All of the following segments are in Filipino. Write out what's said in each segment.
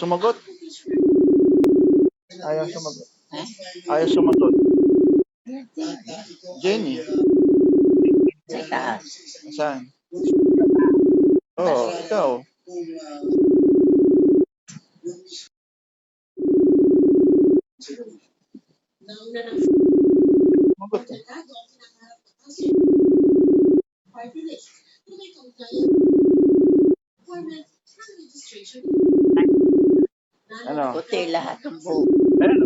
sumagot? Ayaw sumagot. Ayaw sumagot. Jenny. Sa taas. Saan? Oo, ikaw. Sumagot eh. Ano? Puti lahat ng buhok. Ano?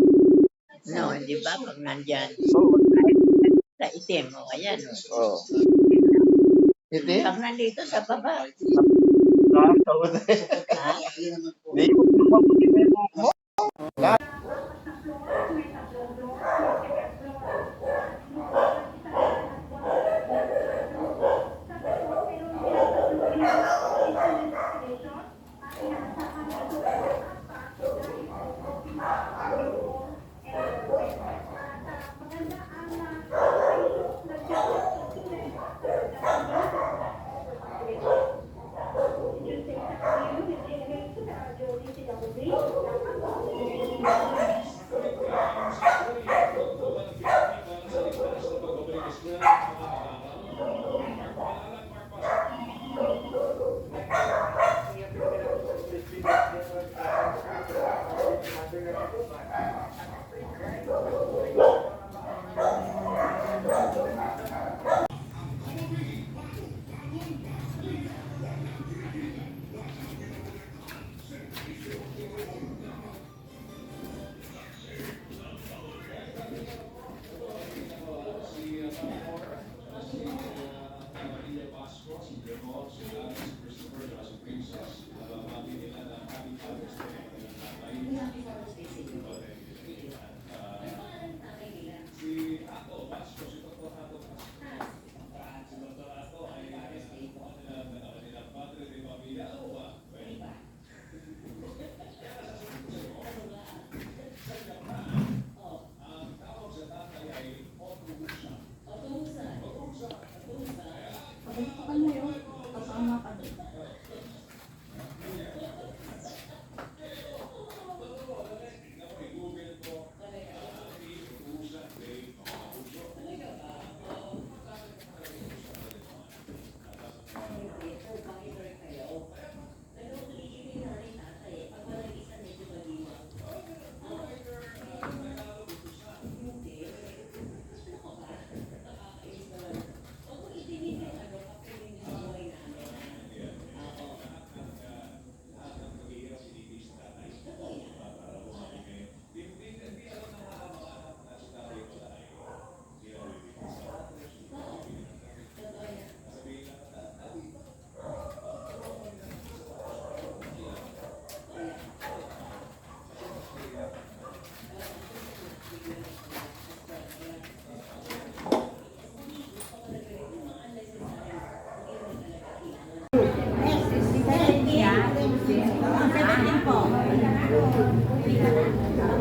No, di ba? Pag nandyan. Oo. Sa itim. O, ayan. Oo. Hindi? Pag nandito sa baba. Nakakatawa na eh. Ha? Hindi mo mapapakitin mo.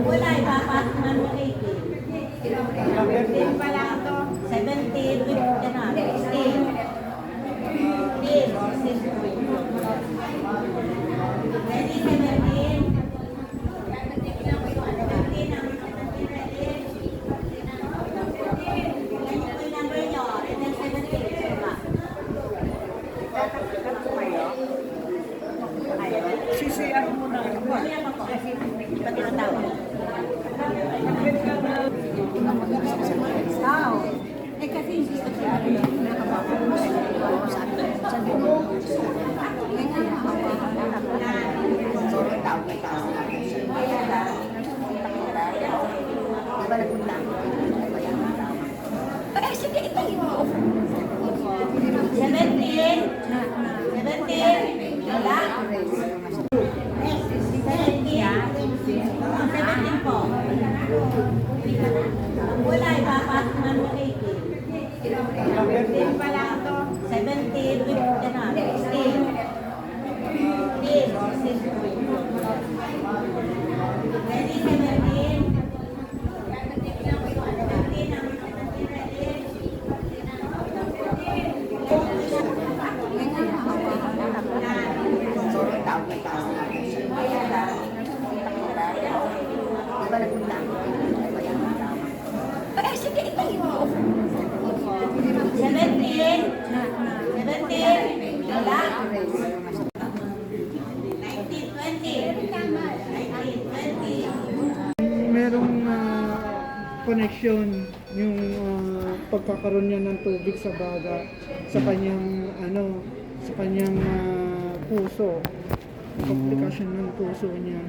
Wala, ipapasok na mo 18. 17 pa lang ito. 17, with ka na. 16. 16. Ready, 17. 17 ang 17 ready. Yan yung number nyo. And then 17. Sisiyan mo na. Ano po? Pati ang tawag. Eh kasi hindi sa sinabi nakababa sa wala, ipapasok na mo 18. 17 pa lang ito. 17, with ka na. 16. 16. Ready, 17. 17 ang 17 ready. connection yung pagkakaroon niya ng tubig sa baga sa kanyang puso. Komplikasyon ng puso niya.